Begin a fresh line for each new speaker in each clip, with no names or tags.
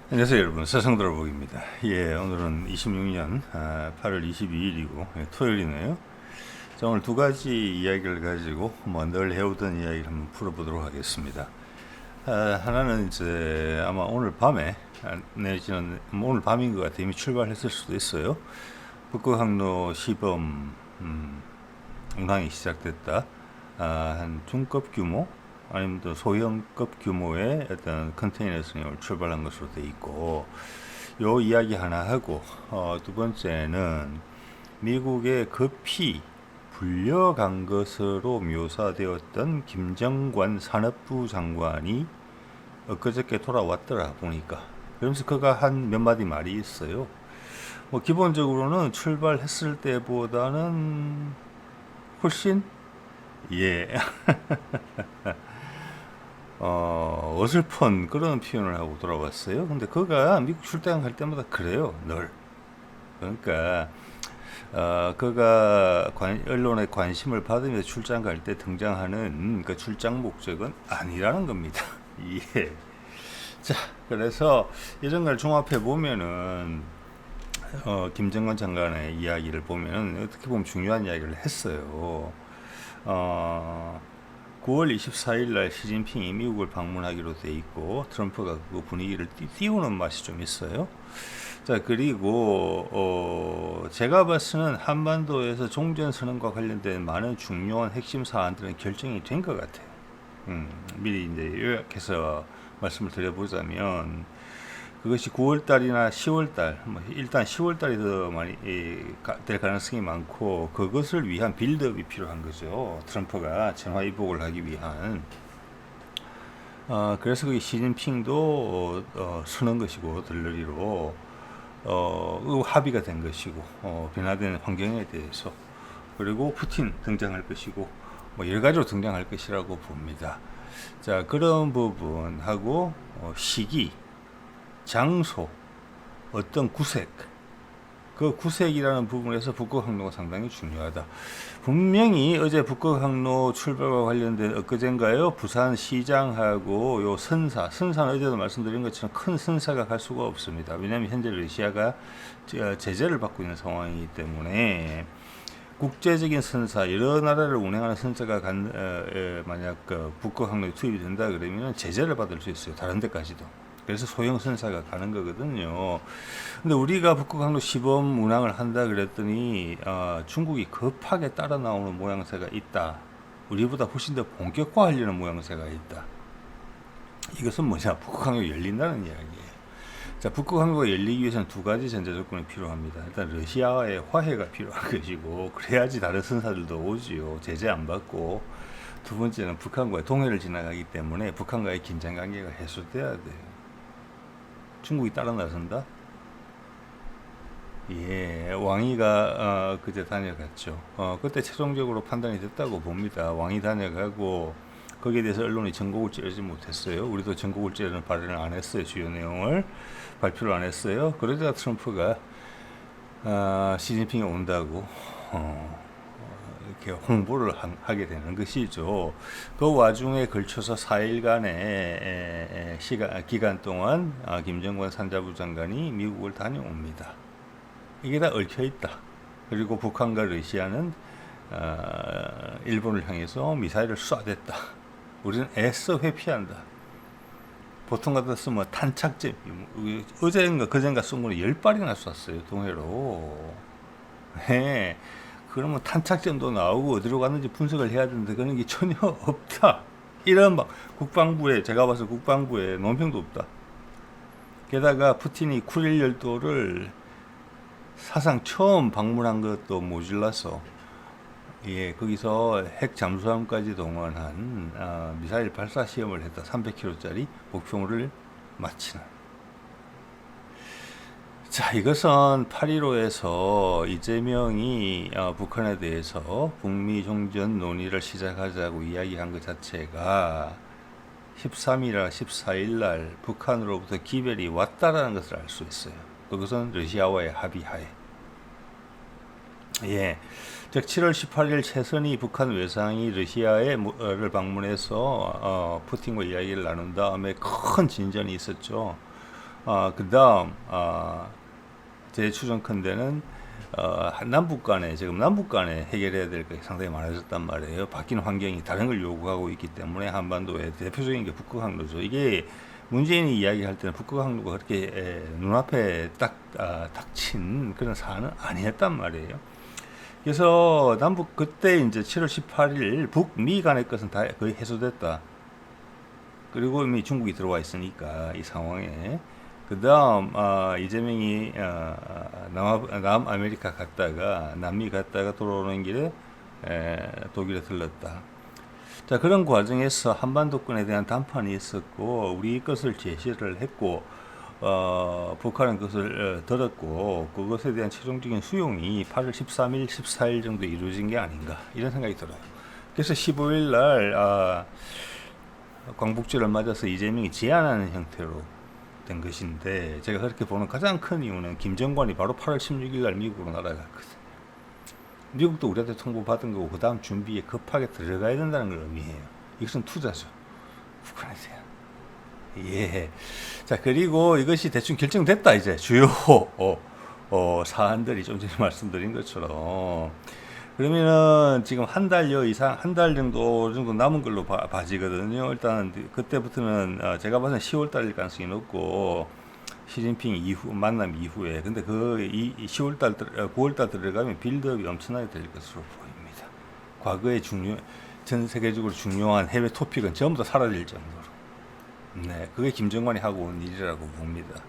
안녕하세요 여러분, 서성들어보기입니다. 오늘은 26년 8월 22일이고 토요일이네요. 자, 오늘 두 가지 이야기를 가지고 늘 해오던 이야기를 한번 풀어보도록 하겠습니다. 하나는 이제 아마 오늘 밤에 내지는 오늘 밤인 것 같아요. 이미 출발했을 수도 있어요. 북극항로 시범 운항이 시작됐다. 한 중급 규모 아니면 또 소형급 규모의 어떤 컨테이너 승용을 출발한 것으로 돼 있고, 요 이야기 하나 하고, 두 번째는 미국에 급히 불려간 것으로 묘사되었던 김정관 산업부 장관이 엊그저께 돌아왔더라 보니까. 그러면서 그가 한 몇 마디 말이 있어요. 뭐 기본적으로는 출발했을 때보다는 훨씬 어설픈 그런 표현을 하고 돌아왔어요. 근데 그가 미국 출장 갈 때마다 그래요, 늘. 그러니까 그가 언론의 관심을 받으며 출장 갈 때 등장하는 그 출장 목적은 아니라는 겁니다. 예. 자, 그래서 이런 걸 종합해 보면은 김정관 장관의 이야기를 보면은 어떻게 보면 중요한 이야기를 했어요. 9월 24일 날 시진핑이 미국을 방문하기로 돼 있고, 트럼프가 그 분위기를 띄우는 맛이 좀 있어요. 자, 그리고 제가 봤을 때는 한반도에서 종전선언과 관련된 많은 중요한 핵심 사안들은 결정이 된 것 같아요. 미리 이제 요약해서 말씀을 드려보자면, 그것이 9월달이나 10월달, 일단 10월달이 더 많이 될 가능성이 많고, 그것을 위한 빌드업이 필요한 거죠. 트럼프가 전화위복을 하기 위한. 그래서 그 시진핑도 서는 것이고, 들러리로 합의가 된 것이고, 변화되는 환경에 대해서. 그리고 푸틴 등장할 것이고, 뭐 여러 가지로 등장할 것이라고 봅니다. 자, 그런 부분하고 시기, 장소, 어떤 구색, 그 구색이라는 부분에서 북극항로가 상당히 중요하다. 분명히 어제 북극항로 출발과 관련된 엊그젠가요, 부산시장하고 요 선사는 어제도 말씀드린 것처럼 큰 선사가 갈 수가 없습니다. 왜냐하면 현재 러시아가 제재를 받고 있는 상황이기 때문에 국제적인 선사, 여러 나라를 운행하는 선사가 만약 북극항로에 투입이 된다 그러면 제재를 받을 수 있어요. 다른 데까지도. 그래서 소형 선사가 가는 거거든요. 근데 우리가 북극항로 시범 운항을 한다 그랬더니 중국이 급하게 따라 나오는 모양새가 있다. 우리보다 훨씬 더 본격화하려는 모양새가 있다. 이것은 뭐냐? 북극항로 열린다는 이야기예요. 자, 북극항로가 열리기 위해서는 두 가지 전제 조건이 필요합니다. 일단 러시아와의 화해가 필요한 것이고, 그래야지 다른 선사들도 오지요. 제재 안 받고. 두 번째는 북한과의 동해를 지나가기 때문에 북한과의 긴장 관계가 해소돼야 돼요. 중국이 따라 나선다? 왕이가 그때 다녀갔죠. 그때 최종적으로 판단이 됐다고 봅니다. 왕이 다녀가고 거기에 대해서 언론이 전곡을 찌르지 못했어요. 우리도 전곡을 찌르는 발언을 안 했어요. 주요 내용을 발표를 안 했어요. 그러다가 트럼프가 시진핑이 온다고 이렇게 홍보를 하게 되는 것이죠. 그 와중에 걸쳐서 4일간의 기간 동안 김정관 산자부 장관이 미국을 다녀옵니다. 이게 다 얽혀 있다. 그리고 북한과 러시아는 일본을 향해서 미사일을 쏴댔다. 우리는 애써 회피한다. 보통 같았으면 탄착제, 어제인가 그젠가 쏜 거는 10발이나 쐈어요. 동해로. 네. 그러면 탄착점도 나오고 어디로 갔는지 분석을 해야 되는데 그런 게 전혀 없다. 이런 막 국방부에, 제가 봐서 국방부에 논평도 없다. 게다가 푸틴이 쿠릴 열도를 사상 처음 방문한 것도 모질라서 거기서 핵 잠수함까지 동원한 미사일 발사 시험을 했다. 300km짜리 목표물을 마치는. 자, 이것은 8.15에서 이재명이 북한에 대해서 북미 종전 논의를 시작하자고 이야기한 것 자체가 13일이나 14일 날 북한으로부터 기별이 왔다라는 것을 알 수 있어요. 그것은 러시아와의 합의하에. 즉 7월 18일 최선희 북한 외상이 러시아를 방문해서 푸틴과 이야기를 나눈 다음에 큰 진전이 있었죠. 그다음 제 추정컨대는 남북 간에 지금 남북 간에 해결해야 될 게 상당히 많아졌단 말이에요. 바뀐 환경이 다른 걸 요구하고 있기 때문에 한반도의 대표적인 게 북극 항로죠. 이게 문재인이 이야기할 때는 북극 항로가 그렇게 눈앞에 딱 닥친 그런 사안은 아니었단 말이에요. 그래서 남북 그때 이제 7월 18일 북미 간의 것은 다 거의 해소됐다. 그리고 이미 중국이 들어와 있으니까 이 상황에 그 다음 이재명이 남아메리카 갔다가 남미 갔다가 돌아오는 길에 독일에 들렀다. 자, 그런 과정에서 한반도권에 대한 담판이 있었고 우리 것을 제시를 했고 북한은 그것을 들었고 그것에 대한 최종적인 수용이 8월 13일, 14일 정도 이루어진 게 아닌가 이런 생각이 들어요. 그래서 15일 날 광복절을 맞아서 이재명이 제안하는 형태로 된 것인데 제가 그렇게 보는 가장 큰 이유는 김정관이 바로 8월 16일 날 미국으로 날아갔거든요. 미국도 우리한테 통보받은 거고 그 다음 준비에 급하게 들어가야 된다는 걸 의미해요. 이것은 투자죠. 북한에 대한. 예. 자, 그리고 이것이 대충 결정됐다. 이제 주요 사안들이 좀 전에 말씀드린 것처럼 그러면은 지금 한 달여 이상, 한 달 정도 남은 걸로 봐지거든요. 일단 그때부터는 제가 봐서는 10월 달일 가능성이 높고 시진핑 이후 만남 이후에 근데 그 10월 달 9월 달 들어가면 빌드업이 엄청나게 될 것으로 보입니다. 과거에 전 세계적으로 중요한 해외 토픽은 전부 다 사라질 정도로. 네, 그게 김정관이 하고 온 일이라고 봅니다.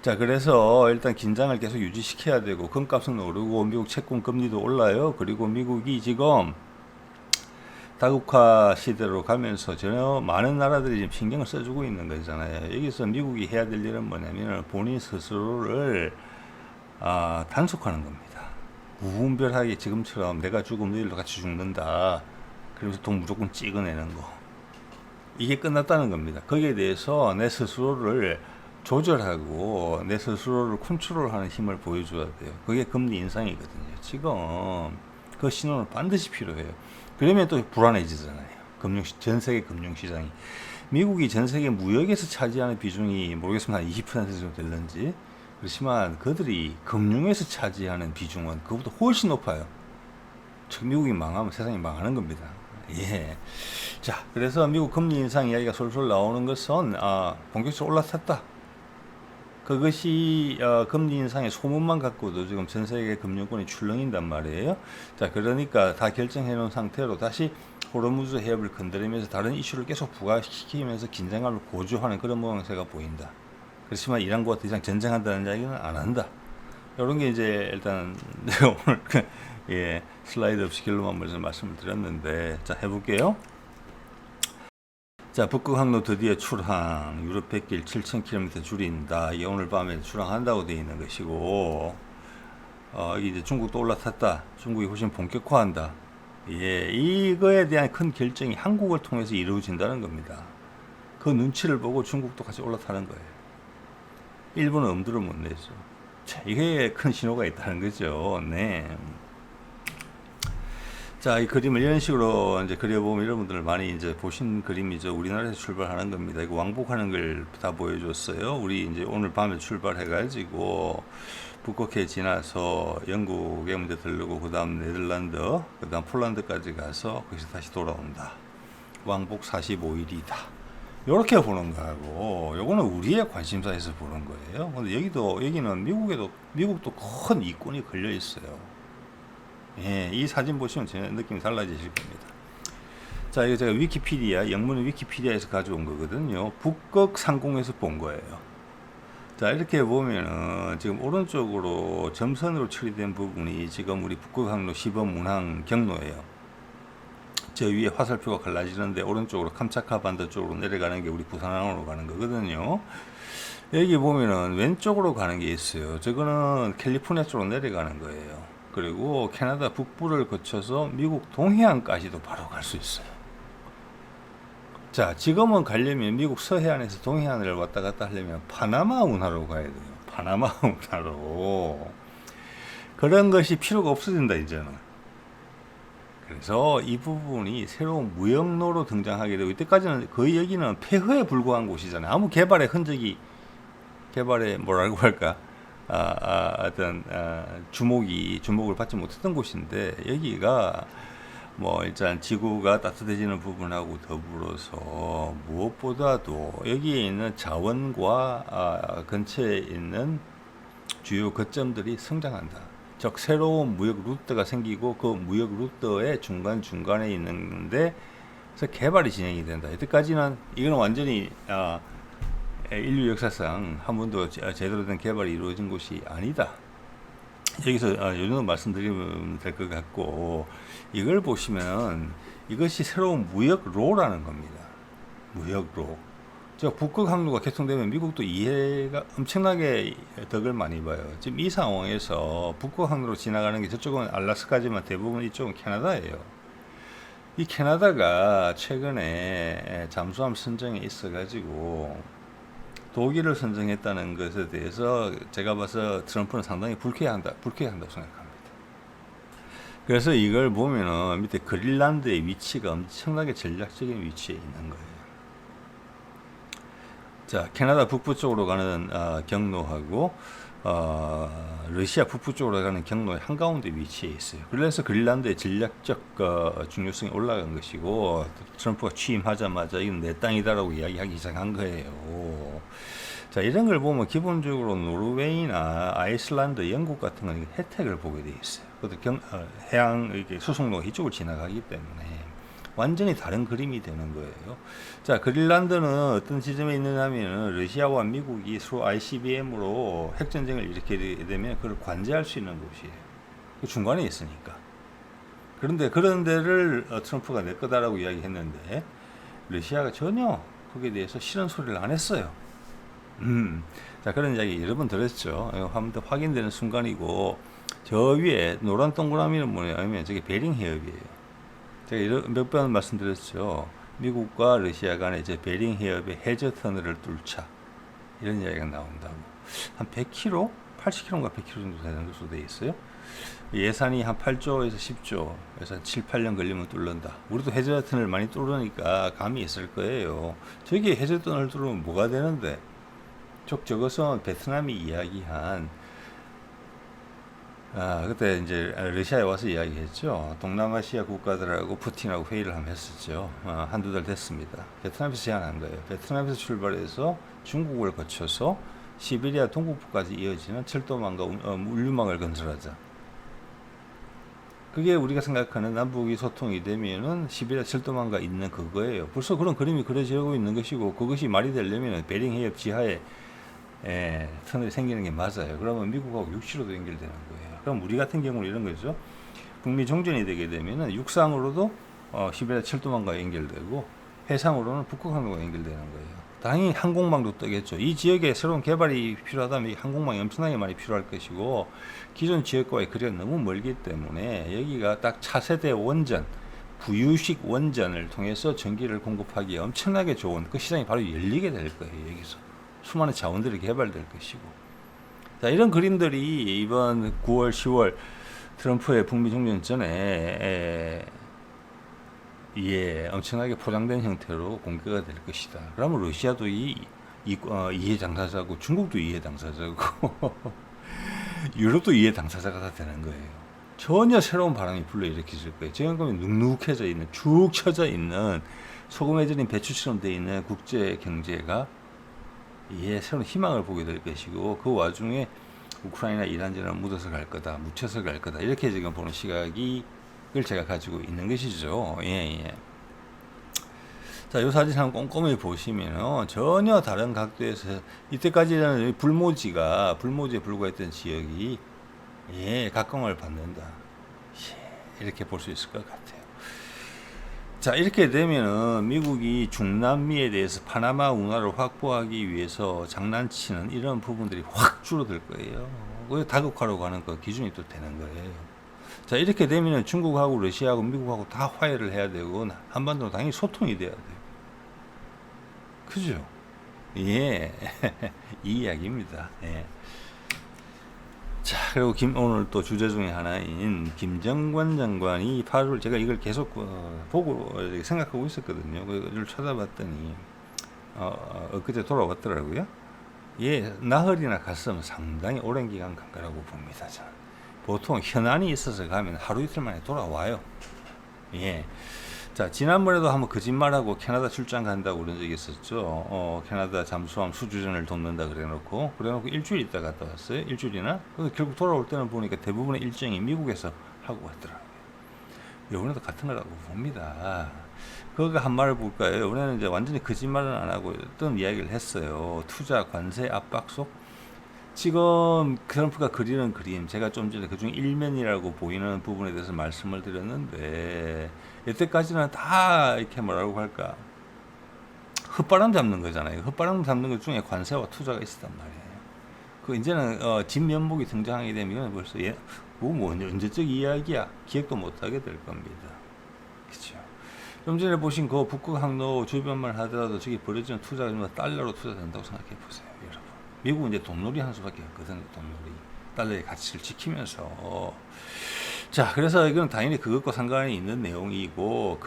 자, 그래서 일단 긴장을 계속 유지시켜야 되고 금값은 오르고 미국 채권 금리도 올라요. 그리고 미국이 지금 다국화 시대로 가면서 전혀 많은 나라들이 지금 신경을 써주고 있는 거잖아요. 여기서 미국이 해야 될 일은 뭐냐면 본인 스스로를 단속하는 겁니다. 무분별하게 지금처럼 내가 죽으면 너희들도 같이 죽는다. 그러면서 돈 무조건 찍어내는 거. 이게 끝났다는 겁니다. 거기에 대해서 내 스스로를 조절하고 내 스스로를 컨트롤하는 힘을 보여줘야 돼요. 그게 금리 인상이거든요. 지금 그 신호는 반드시 필요해요. 그러면 또 불안해지잖아요. 전 세계 금융시장이. 미국이 전 세계 무역에서 차지하는 비중이 모르겠습니다. 한 20% 정도 될는지. 그렇지만 그들이 금융에서 차지하는 비중은 그것보다 훨씬 높아요. 미국이 망하면 세상이 망하는 겁니다. 예. 자, 그래서 미국 금리 인상 이야기가 솔솔 나오는 것은 본격적으로 올라탔다. 그것이 금리 인상의 소문만 갖고도 지금 전 세계 금융권이 출렁인단 말이에요. 자, 그러니까 다 결정해 놓은 상태로 다시 호르무즈 해협을 건드리면서 다른 이슈를 계속 부각시키면서 긴장감을 고조하는 그런 모양새가 보인다. 그렇지만 이란과 더 이상 전쟁한다는 이야기는 안 한다. 이런 게 이제 일단 오늘 슬라이드 없이 길로만 먼저 말씀을 드렸는데, 자, 해볼게요. 자, 북극 항로 드디어 출항. 유럽 백길 7,000km 줄인다. 이게 오늘 밤에 출항한다고 되어 있는 것이고, 이게 이제 중국도 올라탔다. 중국이 훨씬 본격화한다. 예, 이거에 대한 큰 결정이 한국을 통해서 이루어진다는 겁니다. 그 눈치를 보고 중국도 같이 올라타는 거예요. 일본은 엄두를 못 내죠. 자, 이게 큰 신호가 있다는 거죠. 네. 자, 이 그림을 이런 식으로 이제 그려보면 여러분들 많이 이제 보신 그림이죠. 우리나라에서 출발하는 겁니다. 이거 왕복하는 걸 다 보여줬어요. 우리 이제 오늘 밤에 출발해가지고 북극해 지나서 영국에 먼저 들르고 그 다음 네덜란드, 그 다음 폴란드까지 가서 거기서 다시 돌아온다. 왕복 45일이다. 이렇게 보는 거하고 요거는 우리의 관심사에서 보는 거예요. 근데 여기는 미국도 큰 이권이 걸려 있어요. 예, 이 사진 보시면 전혀 느낌이 달라지실 겁니다. 자, 이거 제가 위키피디아, 영문은 위키피디아에서 가져온 거거든요. 북극 상공에서 본 거예요. 자, 이렇게 보면은 지금 오른쪽으로 점선으로 처리된 부분이 지금 우리 북극 항로 시범 운항 경로예요. 저 위에 화살표가 갈라지는데 오른쪽으로 캄차카 반도 쪽으로 내려가는 게 우리 부산항으로 가는 거거든요. 여기 보면은 왼쪽으로 가는 게 있어요. 저거는 캘리포니아 쪽으로 내려가는 거예요. 그리고 캐나다 북부를 거쳐서 미국 동해안까지도 바로 갈 수 있어요. 자, 지금은 가려면 미국 서해안에서 동해안을 왔다 갔다 하려면 파나마 운하로 가야 돼요. 파나마 운하로. 그런 것이 필요가 없어진다, 이제는. 그래서 이 부분이 새로운 무역로로 등장하게 되고, 이때까지는 거의 여기는 폐허에 불과한 곳이잖아요. 아무 개발의 흔적이 개발에 뭐라고 할까? 어떤 주목을 받지 못했던 곳인데 여기가 뭐 일단 지구가 따뜻해지는 부분하고 더불어서 무엇보다도 여기에 있는 자원과 근처에 있는 주요 거점들이 성장한다. 즉 새로운 무역 루트가 생기고 그 무역 루트의 중간중간에 있는데 그래서 개발이 진행이 된다. 여태까지는 이건 완전히 인류 역사상 한 번도 제대로 된 개발이 이루어진 곳이 아니다. 여기서 요 정도 말씀드리면 될 것 같고, 이걸 보시면 이것이 새로운 무역로라는 겁니다. 무역로. 즉 북극 항로가 개통되면 미국도 이해가 엄청나게 덕을 많이 봐요. 지금 이 상황에서 북극 항로로 지나가는 게 저쪽은 알래스카지만 대부분 이쪽은 캐나다예요. 이 캐나다가 최근에 잠수함 선정에 있어가지고 독일을 선정했다는 것에 대해서 제가 봐서 트럼프는 상당히 불쾌한다고 생각합니다. 그래서 이걸 보면은 밑에 그린란드의 위치가 엄청나게 전략적인 위치에 있는 거예요. 자, 캐나다 북부 쪽으로 가는 경로하고 러시아 북부 쪽으로 가는 경로의 한가운데 위치해 있어요. 그래서 그린란드의 전략적 중요성이 올라간 것이고 트럼프가 취임하자마자 이건 내 땅이다라고 이야기하기 시작한 거예요. 자, 이런 걸 보면 기본적으로 노르웨이나 아이슬란드, 영국 같은 건 혜택을 보게 돼 있어요. 그것도 해양 이렇게 수송로가 이쪽을 지나가기 때문에 완전히 다른 그림이 되는 거예요. 자, 그린란드는 어떤 지점에 있느냐면 러시아와 미국이 서로 ICBM으로 핵전쟁을 일으키게 되면 그걸 관제할 수 있는 곳이에요. 그 중간에 있으니까. 그런데 그런 데를 트럼프가 내 거다라고 이야기했는데 러시아가 전혀 거기에 대해서 싫은 소리를 안 했어요. 자, 그런 이야기 여러 번 들었죠. 한번 더 확인되는 순간이고, 저 위에 노란 동그라미는 뭐냐면 저게 베링 해협이에요. 제가 몇 번 말씀드렸죠. 미국과 러시아 간에 이제 베링 해협의 해저 터널을 뚫자, 이런 이야기가 나온다고. 한 100km, 80km인가 100km 정도 되는 것으로 되어 있어요. 예산이 한 8조에서 10조, 그래서 7, 8년 걸리면 뚫는다. 우리도 해저 터널 많이 뚫으니까 감이 있을 거예요. 저기 해저 터널 뚫으면 뭐가 되는데? 저것은 베트남이 이야기한 그때 이제 러시아에 와서 이야기했죠. 동남아시아 국가들하고 푸틴하고 회의를 한번 했었죠. 한두 달 됐습니다. 베트남에서 제안한 거예요. 베트남에서 출발해서 중국을 거쳐서 시베리아 동북부까지 이어지는 철도망과 물류망을 건설하자. 그게 우리가 생각하는 남북이 소통이 되면은 시베리아 철도망가 있는 그거예요. 벌써 그런 그림이 그려지고 있는 것이고, 그것이 말이 되려면 베링 해협 지하에 터널이 생기는 게 맞아요. 그러면 미국하고 육지로도 연결되는 거예요. 그럼 우리 같은 경우는 이런 거죠. 북미 종전이 되게 되면은 육상으로도 시베리아 철도망과 연결되고, 해상으로는 북극항로가 연결되는 거예요. 당연히 항공망도 뜨겠죠. 이 지역에 새로운 개발이 필요하다면 항공망이 엄청나게 많이 필요할 것이고, 기존 지역과의 거리가 너무 멀기 때문에 여기가 딱 차세대 원전, 부유식 원전을 통해서 전기를 공급하기에 엄청나게 좋은 그 시장이 바로 열리게 될 거예요. 여기서 수많은 자원들이 개발될 것이고. 자, 이런 그림들이 이번 9월, 10월 트럼프의 북미 종전 전에 엄청나게 포장된 형태로 공개가 될 것이다. 그러면 러시아도 이해 당사자고, 중국도 이해 당사자고, 유럽도 이해 당사자가 다 되는 거예요. 전혀 새로운 바람이 불러일으킬 거예요. 지금 눅눅해져 있는, 축 처져 있는, 소금에 절인 배추처럼 되어 있는 국제 경제가 새로운 희망을 보게 될 것이고, 그 와중에 우크라이나 이란전은 묻어서 갈 거다, 묻혀서 갈 거다, 이렇게 지금 보는 시각을 제가 가지고 있는 것이죠. 자, 이 사진 한번 꼼꼼히 보시면 전혀 다른 각도에서, 이때까지는 불모지에 불과했던 지역이 각광을 받는다, 이렇게 볼 수 있을 것 같아요. 자, 이렇게 되면은 미국이 중남미에 대해서 파나마 운하를 확보하기 위해서 장난치는 이런 부분들이 확 줄어들 거예요. 그 다국화로 가는 그 기준이 또 되는 거예요. 자, 이렇게 되면은 중국하고 러시아하고 미국하고 다 화해를 해야 되고, 한반도는 당연히 소통이 돼야 돼요. 그죠? 이 이야기입니다. 자, 그리고 오늘 또 주제 중에 하나인 김정관 장관이 8월, 제가 이걸 계속 보고 생각하고 있었거든요. 그걸 찾아봤더니 엊그제 돌아왔더라고요. 예, 나흘이나 갔으면 상당히 오랜 기간 간 거라고 봅니다. 저는. 보통 현안이 있어서 가면 하루 이틀 만에 돌아와요. 예. 자, 지난번에도 한번 거짓말하고 캐나다 출장 간다고 그런 적이 있었죠. 캐나다 잠수함 수주전을 돕는다 그래놓고 일주일 있다 갔다 왔어요. 일주일이나? 결국 돌아올 때는 보니까 대부분의 일정이 미국에서 하고 왔더라고요. 이번에도 같은 거라고 봅니다. 그거 한 말을 볼까요? 이번에는 이제 완전히 거짓말은 안 하고 어떤 이야기를 했어요. 투자 관세 압박 속 지금 트럼프가 그리는 그림, 제가 좀 전에 그중 일면이라고 보이는 부분에 대해서 말씀을 드렸는데, 이때까지는 다 이렇게 뭐라고 할까, 헛바람 잡는 거잖아요. 헛바람 잡는 것 중에 관세와 투자가 있었단 말이에요. 그 이제는 진면목이 등장하게 되면 이건 벌써 뭐 언제적 이야기야, 기억도 못하게 될 겁니다. 그렇죠. 좀 전에 보신 그 북극 항로 주변만 하더라도 저기 벌어지는 투자가 달러로 투자된다고 생각해 보세요, 여러분. 미국은 이제 돈놀이 한 수밖에 없거든요. 돈놀이. 달러의 가치를 지키면서. 자, 그래서 이건 당연히 그것과 상관이 있는 내용이고,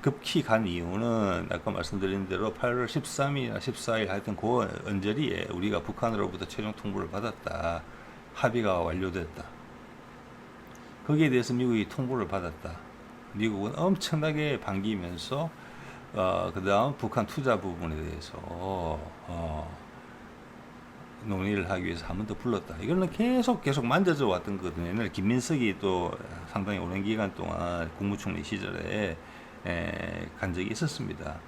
급히 간 이유는 아까 말씀드린 대로 8월 13일이나 14일 하여튼 그 언저리에 우리가 북한으로부터 최종 통보를 받았다. 합의가 완료됐다. 거기에 대해서 미국이 통보를 받았다. 미국은 엄청나게 반기면서 그 다음 북한 투자 부분에 대해서 논의를 하기 위해서 한 번 더 불렀다. 이거는 계속 만져져 왔던 거거든요. 옛날에 김민석이 또 상당히 오랜 기간 동안 국무총리 시절에 간 적이 있었습니다.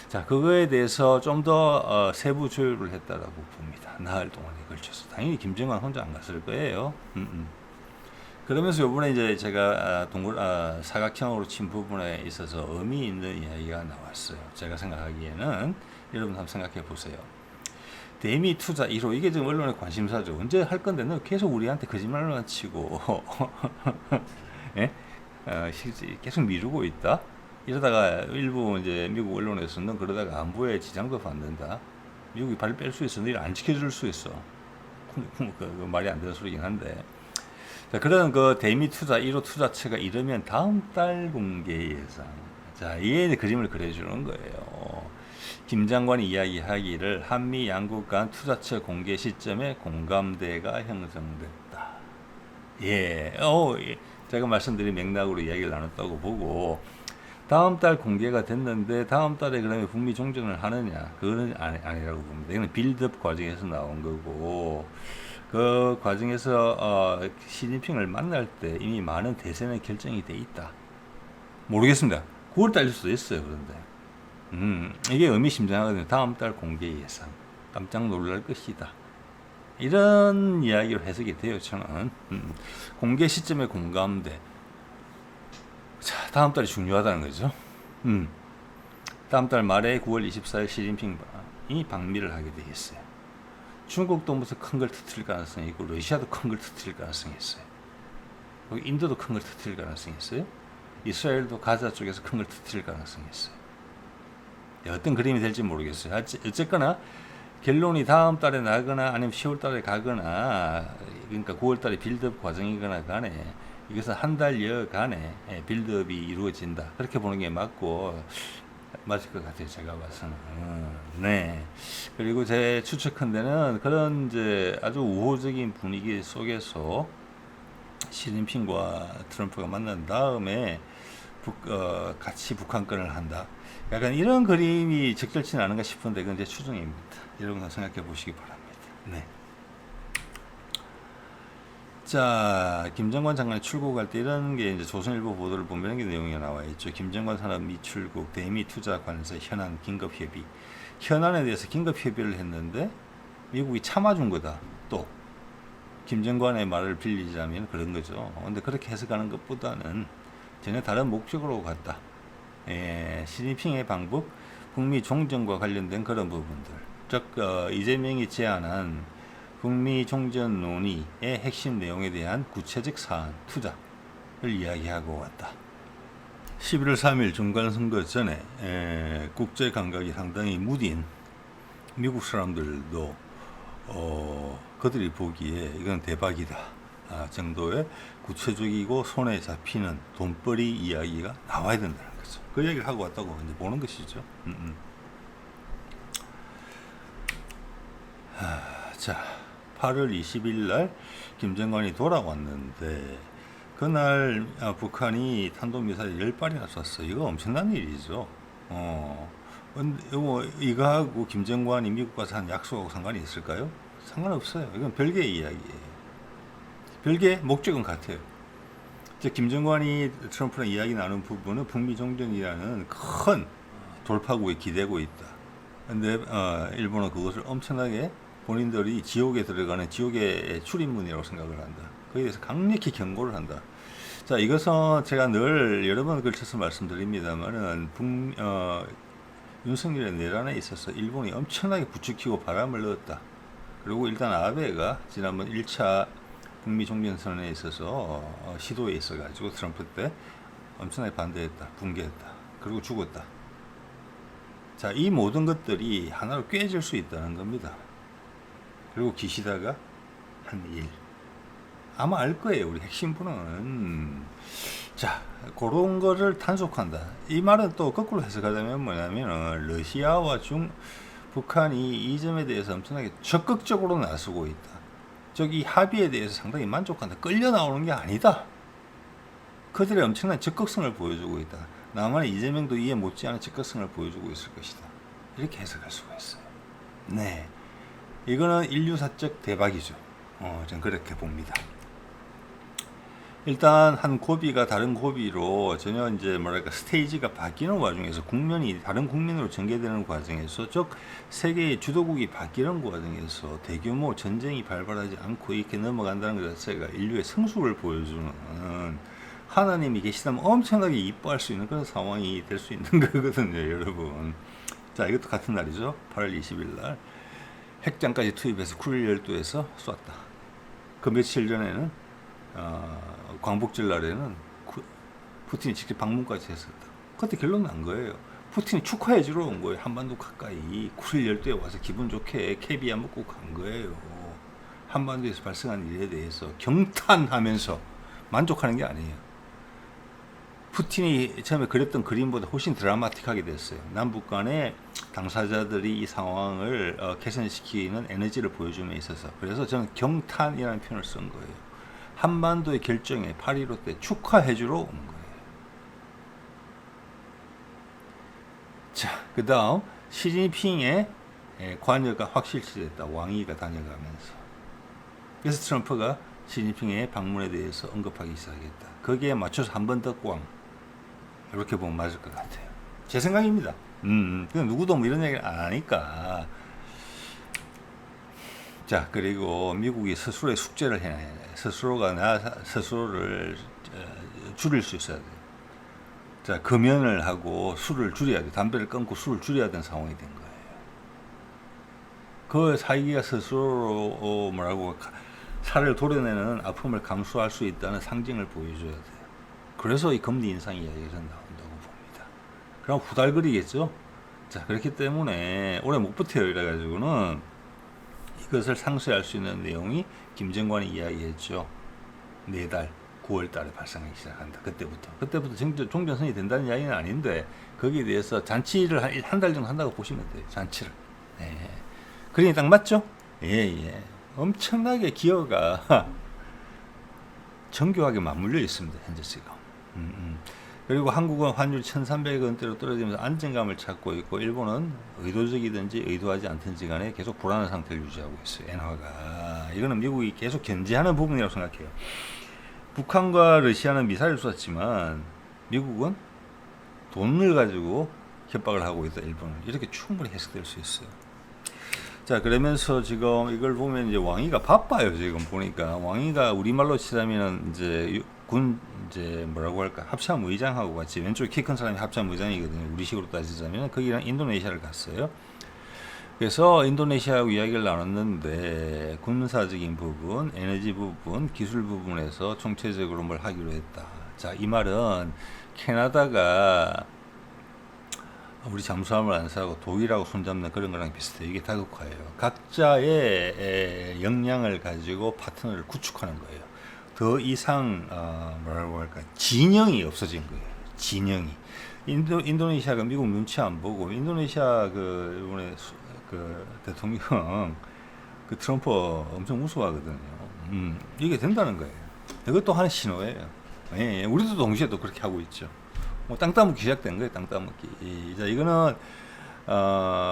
자, 그거에 대해서 좀 더 세부 조율을 했다라고 봅니다. 나흘 동안에 걸쳐서. 당연히 김정은 혼자 안 갔을 거예요. 그러면서 요번에 이제 제가 사각형으로 친 부분에 있어서 의미 있는 이야기가 나왔어요. 제가 생각하기에는 여러분 한번 생각해 보세요. 대미 투자 1호, 이게 지금 언론의 관심사죠. 언제 할 건데 너 계속 우리한테 거짓말만 치고 예? 계속 미루고 있다. 이러다가 일부 이제 미국 언론에서는 그러다가 안보에 지장도 받는다. 미국이 발 뺄 수 있어. 너를 안 지켜줄 수 있어. 그 말이 안 되는 소리긴 한데. 자, 그런 그 대미 투자 1호 투자처가 이르면 다음 달 공개 예상. 자, 이게 그림을 그려주는 거예요. 김 장관이 이야기하기를 한미 양국 간 투자처 공개 시점에 공감대가 형성됐다. 예, 제가 말씀드린 맥락으로 이야기를 나눴다고 보고, 다음 달 공개가 됐는데 다음 달에 그러면 북미 종전을 하느냐? 그거는 아니라고 봅니다. 이건 빌드업 과정에서 나온 거고, 그 과정에서 시진핑을 만날 때 이미 많은 대선의 결정이 돼 있다. 모르겠습니다. 9월 달일 수도 있어요. 그런데 이게 의미심장하거든요. 다음 달 공개 예상. 깜짝 놀랄 것이다. 이런 이야기로 해석이 돼요. 저는 공개 시점에 공감대. 자, 다음 달이 중요하다는 거죠. 다음 달 말에 9월 24일 시진핑이 방미를 하게 되겠어요. 중국도 무슨 큰 걸 터뜨릴 가능성이 있고, 러시아도 큰 걸 터뜨릴 가능성이 있어요. 인도도 큰 걸 터뜨릴 가능성이 있어요. 이스라엘도 가자 쪽에서 큰 걸 터뜨릴 가능성이 있어요. 어떤 그림이 될지 모르겠어요. 어쨌거나 결론이 다음 달에 나거나 아니면 10월 달에 가거나, 그러니까 9월 달에 빌드업 과정이거나 간에 이것은 한 달여 간에 빌드업이 이루어진다. 그렇게 보는 게 맞을 것 같아요. 제가 봐서는. 네. 그리고 제 추측한데는 그런 이제 아주 우호적인 분위기 속에서 시진핑과 트럼프가 만난 다음에 같이 북한권을 한다. 약간 이런 그림이 적절치는 않은가 싶은데 그건 제 추정입니다. 여러분 생각해 보시기 바랍니다. 네. 자, 김정관 장관이 출국할 때 이런 게 이제 조선일보 보도를 보면 이런 게 내용이 나와 있죠. 김정관 산업 미출국, 대미 투자 관세 현안 긴급 협의. 현안에 대해서 긴급 협의를 했는데 미국이 참아준 거다. 또 김정관의 말을 빌리자면 그런 거죠. 근데 그렇게 해석하는 것보다는 전혀 다른 목적으로 갔다. 시진핑의 방북, 북미 종전과 관련된 그런 부분들. 즉 이재명이 제안한 북미 종전 논의의 핵심 내용에 대한 구체적 사안, 투자를 이야기하고 왔다. 11월 3일 중간선거 전에 국제 감각이 상당히 무딘 미국 사람들도 그들이 보기에 이건 대박이다 정도의 구체적이고 손에 잡히는 돈벌이 이야기가 나와야 된다는 거죠. 그 이야기를 하고 왔다고 이제 보는 것이죠. 자, 8월 20일 날 김정관이 돌아왔는데 그날 북한이 탄도미사일 10발이나 쐈어. 이거 엄청난 일이죠. 근데 이거하고 김정관이 미국 가서 한 약속하고 상관이 있을까요? 상관없어요. 이건 별개의 이야기예요. 별개의 목적은 같아요. 이제 김정관이 트럼프랑 이야기 나눈 부분은 북미 종전이라는 큰 돌파구에 기대고 있다. 근데 일본은 그것을 엄청나게 본인들이 지옥에 들어가는 지옥의 출입문이라고 생각을 한다. 그에 대해서 강력히 경고를 한다. 자, 이것은 제가 늘 여러 번 걸쳐서 말씀드립니다만은 윤석열의 내란에 있어서 일본이 엄청나게 부추기고 바람을 넣었다. 그리고 일단 아베가 지난번 1차 북미 종전선언에 있어서 시도에 있어가지고 트럼프 때 엄청나게 반대했다. 붕괴했다. 그리고 죽었다. 자, 이 모든 것들이 하나로 꿰질 수 있다는 겁니다. 그리고 기시다가 한 일. 아마 알 거예요. 우리 핵심부는. 자, 그런 거를 단속한다. 이 말은 또 거꾸로 해석하자면 뭐냐면 러시아와 북한이 이 점에 대해서 엄청나게 적극적으로 나서고 있다. 저기 합의에 대해서 상당히 만족한다. 끌려 나오는 게 아니다. 그들의 엄청난 적극성을 보여주고 있다. 나만의 이재명도 이에 못지않은 적극성을 보여주고 있을 것이다. 이렇게 해석할 수가 있어요. 네, 이거는 인류사적 대박이죠. 저는 그렇게 봅니다. 일단 한 고비가 다른 고비로 전혀 이제 뭐랄까 스테이지가 바뀌는 과정에서 국면이 다른 국민으로 전개되는 과정에서 즉 세계의 주도국이 바뀌는 과정에서 대규모 전쟁이 발발하지 않고 이렇게 넘어간다는 것 자체가 인류의 성숙을 보여주는 하나님이 계시다면 엄청나게 이뻐할 수 있는 그런 상황이 될 수 있는 거거든요, 여러분. 자, 이것도 같은 날이죠. 8월 20일 날 핵장까지 투입해서 쿠릴 열도에서 쐈다. 그 며칠 전에는 광복절 날에는 푸틴이 직접 방문까지 했었다. 그때 결론 난 거예요. 푸틴이 축하해 주러 온 거예요. 한반도 가까이 쿠릴 열도에 와서 기분 좋게 캐비아 먹고 간 거예요. 한반도에서 발생한 일에 대해서 경탄하면서 만족하는 게 아니에요. 푸틴이 처음에 그렸던 그림보다 훨씬 드라마틱하게 됐어요. 남북 간의 당사자들이 이 상황을 개선시키는 에너지를 보여줌에 있어서. 그래서 저는 경탄이라는 표현을 쓴 거예요. 한반도의 결정에 8.15 때 축하해주러 온 거예요. 자, 그 다음 시진핑의 관여가 확실시됐다. 왕위가 다녀가면서. 그래서 트럼프가 시진핑의 방문에 대해서 언급하기 시작했다. 거기에 맞춰서 한 번 더 꽝. 이렇게 보면 맞을 것 같아요. 제 생각입니다. 누구도 뭐 이런 얘기를 안 하니까. 자, 그리고 미국이 스스로의 숙제를 해야 해. 스스로를 줄일 수 있어야 돼요. 자, 금연을 하고 술을 줄여야 돼. 담배를 끊고 술을 줄여야 되는 상황이 된 거예요. 그 사기가 스스로 살을 도려내는 아픔을 감수할 수 있다는 상징을 보여줘야 돼요. 그래서 이 금리 인상 이야기가 나온다고 봅니다. 그럼 후달그리겠죠? 자, 그렇기 때문에 오래 못 버텨요. 이래가지고는 이것을 상쇄할 수 있는 내용이 김정관이 이야기했죠. 4달, 9월 달에 발생하기 시작한다. 그때부터 종전선이 된다는 이야기는 아닌데 거기에 대해서 잔치를 한 달 정도 한다고 보시면 돼요. 잔치를. 네. 그러니 딱 맞죠? 예. 엄청나게 기어가 정교하게 맞물려 있습니다. 현재 지금. 그리고 한국은 환율 1,300원대로 떨어지면서 안정감을 찾고 있고 일본은 의도적이든지 의도하지 않든지 간에 계속 불안한 상태를 유지하고 있어요. 엔화가. 이거는 미국이 계속 견제하는 부분이라고 생각해요. 북한과 러시아는 미사일을 쐈지만 미국은 돈을 가지고 협박을 하고 있다. 일본은. 이렇게 충분히 해석될 수 있어요. 자, 그러면서 지금 이걸 보면 이제 왕이가 바빠요. 지금 보니까 왕이가 우리말로 치자면은 이제 뭐라고 할까, 합참의장하고 같이 왼쪽 키 큰 사람이 합참의장이거든요. 우리식으로 따지자면 거기랑 인도네시아를 갔어요. 그래서 인도네시아하고 이야기를 나눴는데 군사적인 부분, 에너지 부분, 기술 부분에서 총체적으로 뭘 하기로 했다. 자, 이 말은 캐나다가 우리 잠수함을 안 사고 독일하고 손잡는 그런 거랑 비슷해요. 이게 다국화예요. 각자의 역량을 가지고 파트너를 구축하는 거예요. 더 이상 뭐라고 할까, 진영이 없어진 거예요. 진영이. 인도네시아가 미국 눈치 안 보고 인도네시아 이번에 대통령 그 트럼프 엄청 무서워하거든요. 이게 된다는 거예요. 이것도 하나의 신호예요. 예, 우리도 동시에 또 그렇게 하고 있죠. 뭐 땅 따먹기 시작된 거예요. 땅 따먹기. 자, 이거는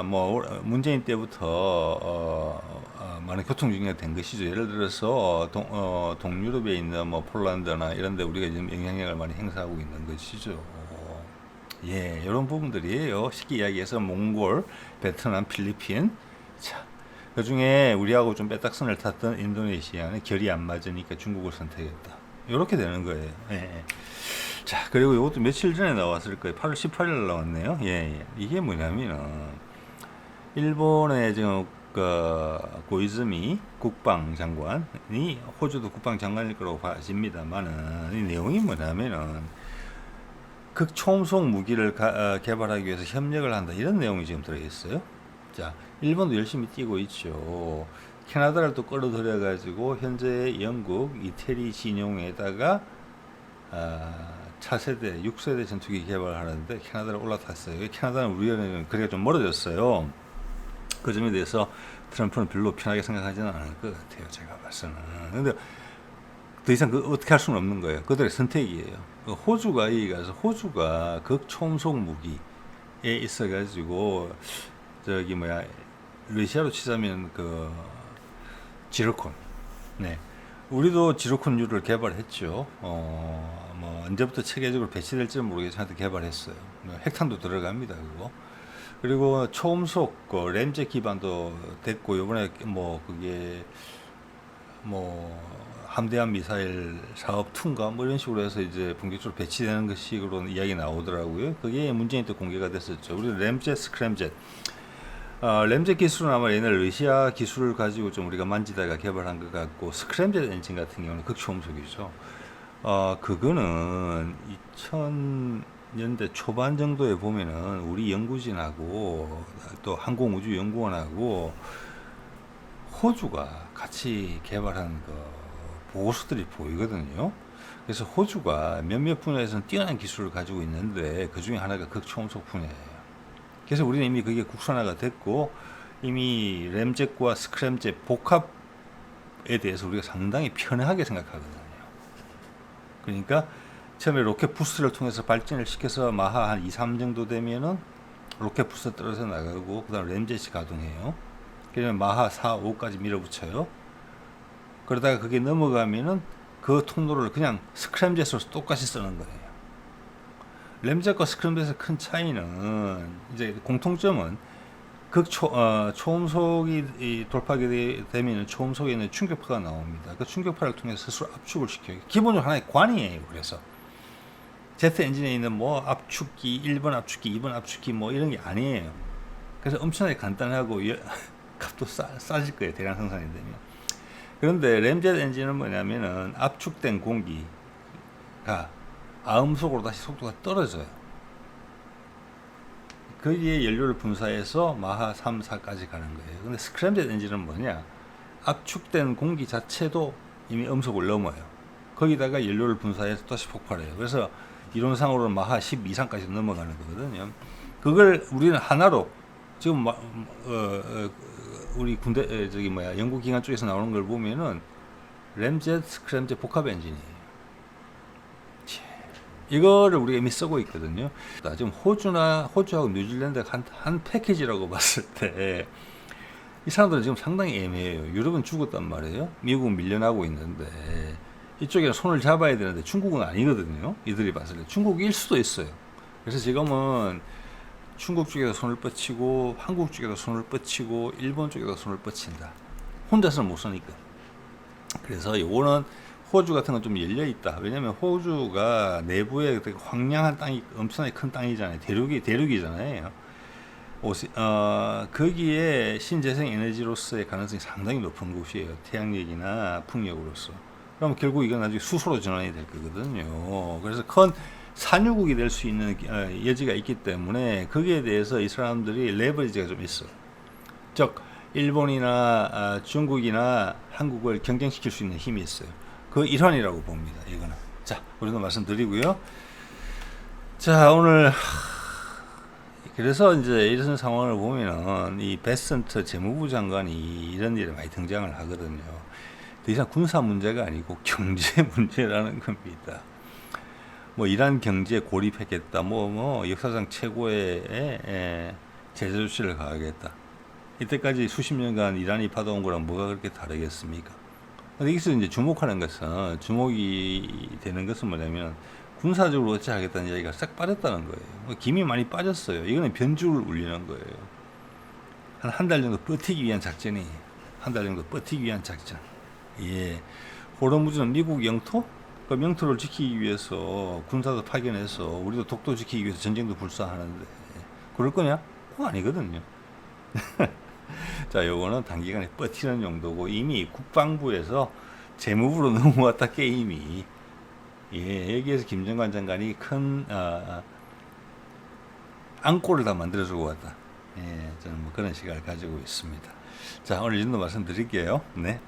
뭐 문재인 때부터 많은 교통 중계가 된 것이죠. 예를 들어서 동유럽에 있는 뭐 폴란드나 이런 데 우리가 지금 영향력을 많이 행사하고 있는 것이죠. 예, 이런 부분들이에요. 쉽게 이야기해서 몽골, 베트남, 필리핀. 자, 그 중에 우리하고 좀 빼딱선을 탔던 인도네시아는 결이 안 맞으니까 중국을 선택했다. 이렇게 되는 거예요. 예. 자, 그리고 이것도 며칠 전에 나왔을 거예요. 8월 18일 나왔네요. 예, 예. 이게 뭐냐면은 일본의 지금 그 고이즈미 국방장관이 호주도 국방장관일 거라고 봐집니다만은 이 내용이 뭐냐면은 극초음속 무기를 개발하기 위해서 협력을 한다 이런 내용이 지금 들어있어요. 자, 일본도 열심히 뛰고 있죠. 캐나다를 또 끌어들여 가지고 현재 영국 이태리 진용에다가 차세대 6세대 전투기 개발하는데 캐나다를 올라탔어요. 캐나다는 우리는 거리가 좀 멀어졌어요. 그 점에 대해서 트럼프는 별로 편하게 생각하지는 않을 것 같아요. 제가 봐서는. 근데 더 이상 어떻게 할 수는 없는 거예요. 그들의 선택이에요. 호주가 호주가 극초음속 무기에 있어 가지고 저기 뭐야 러시아로 치자면 그 지르콘. 네. 우리도 지르콘유를 개발했죠. 뭐 언제부터 체계적으로 배치될지는 모르겠지만 개발했어요. 핵탄도 들어갑니다, 그거. 그리고 초음속 램제 기반도 됐고 이번에 뭐 그게 뭐 함대함 미사일 사업 투인가 뭐 이런 식으로 해서 이제 본격적으로 배치되는 것 식으로 이야기 나오더라고요. 그게 문재인 때 공개가 됐었죠. 우리 램젯, 스크램젯. 램젯 기술은 아마 옛날 러시아 기술을 가지고 좀 우리가 만지다가 개발한 것 같고, 스크램젯 엔진 같은 경우는 극초음속이죠. 그거는 2000년대 초반 정도에 보면은 우리 연구진하고 또 항공우주연구원하고 호주가 같이 개발한 보고서들이 보이거든요. 그래서 호주가 몇몇 분야에서는 뛰어난 기술을 가지고 있는데 그 중에 하나가 극초음속 분야예요. 그래서 우리는 이미 그게 국산화가 됐고 이미 램젯과 스크램젯 복합에 대해서 우리가 상당히 편하게 생각하거든요. 그러니까 처음에 로켓 부스를 통해서 발전을 시켜서 마하 한 2, 3 정도 되면은 로켓 부스 떨어져 나가고 그 다음 램젯이 가동해요. 그러면 마하 4, 5까지 밀어붙여요. 그러다가 그게 넘어가면은 그 통로를 그냥 스크램젯으로 똑같이 쓰는 거예요. 램젯과 스크램젯의 큰 차이는 이제 공통점은 초음속이 돌파하게 되면 초음속에 있는 충격파가 나옵니다. 그 충격파를 통해서 스스로 압축을 시켜요. 기본적으로 하나의 관이에요. 그래서 제트 엔진에 있는 뭐 압축기 1번 압축기 2번 압축기 뭐 이런 게 아니에요. 그래서 엄청나게 간단하고 값도 싸질 거예요. 대량 생산이 되면. 그런데 램젯 엔진은 뭐냐면은 압축된 공기가 아음속으로 다시 속도가 떨어져요. 거기에 연료를 분사해서 마하 3, 4까지 가는 거예요. 근데 스크램젯 엔진은 뭐냐? 압축된 공기 자체도 이미 음속을 넘어요. 거기다가 연료를 분사해서 다시 폭발해요. 그래서 이론상으로는 마하 10 이상까지 넘어가는 거거든요. 그걸 우리는 하나로 지금 우리 군대 연구기관 쪽에서 나오는 걸 보면은 램젯, 스크램젯 복합 엔진이에요. 이거를 우리가 이미 쓰고 있거든요. 지금 호주하고 뉴질랜드가 한 패키지라고 봤을 때 이 사람들은 지금 상당히 애매해요. 유럽은 죽었단 말이에요. 미국은 밀려나고 있는데 이쪽에는 손을 잡아야 되는데 중국은 아니거든요. 이들이 봤을 때 중국일 수도 있어요. 그래서 지금은 중국 쪽에서 손을 뻗치고 한국 쪽에서 손을 뻗치고 일본 쪽에서 손을 뻗친다. 혼자서는 못 쓰니까. 그래서 요거는 호주 같은 건 좀 열려 있다. 왜냐면 호주가 내부에 되게 황량한 땅이 엄청나게 큰 땅이잖아요. 대륙이잖아요. 거기에 신재생 에너지로서의 가능성이 상당히 높은 곳이에요. 태양력이나 풍력으로서. 그럼 결국 이건 나중에 수소로 전환이 될 거거든요. 그래서 큰 산유국이 될 수 있는 여지가 있기 때문에 거기에 대해서 이 사람들이 레버리지가 좀 있어요. 즉 일본이나 중국이나 한국을 경쟁시킬 수 있는 힘이 있어요. 그 일환이라고 봅니다. 이거는. 자, 우리도 말씀드리고요. 자, 오늘 그래서 이제 이런 상황을 보면은 이 베센트 재무부 장관이 이런 일에 많이 등장을 하거든요. 더 이상 군사 문제가 아니고 경제 문제라는 겁니다. 뭐 이란 경제에 고립했겠다. 뭐 역사상 최고의 제재 조치를 가하겠다. 이때까지 수십 년간 이란이 받아온 거랑 뭐가 그렇게 다르겠습니까? 근데 여기서 이제 주목이 되는 것은 뭐냐면 군사적으로 어찌 하겠다는 이야기가 싹 빠졌다는 거예요. 김이 많이 빠졌어요. 이거는 변죽을 울리는 거예요. 한 달 정도 버티기 위한 작전이, 한 달 정도 버티기 위한 작전. 예. 호르무즈는 미국 영토? 그 영토를 지키기 위해서 군사도 파견해서 우리도 독도 지키기 위해서 전쟁도 불사하는데 그럴 거냐? 그거 아니거든요. 자, 요거는 단기간에 버티는 용도고 이미 국방부에서 재무부로 넘어왔다 게임이. 예, 여기에서 김정관 장관이 큰 안골을 다 만들어주고 왔다. 예, 저는 뭐 그런 시각을 가지고 있습니다. 자, 오늘 이 정도 말씀드릴게요. 네.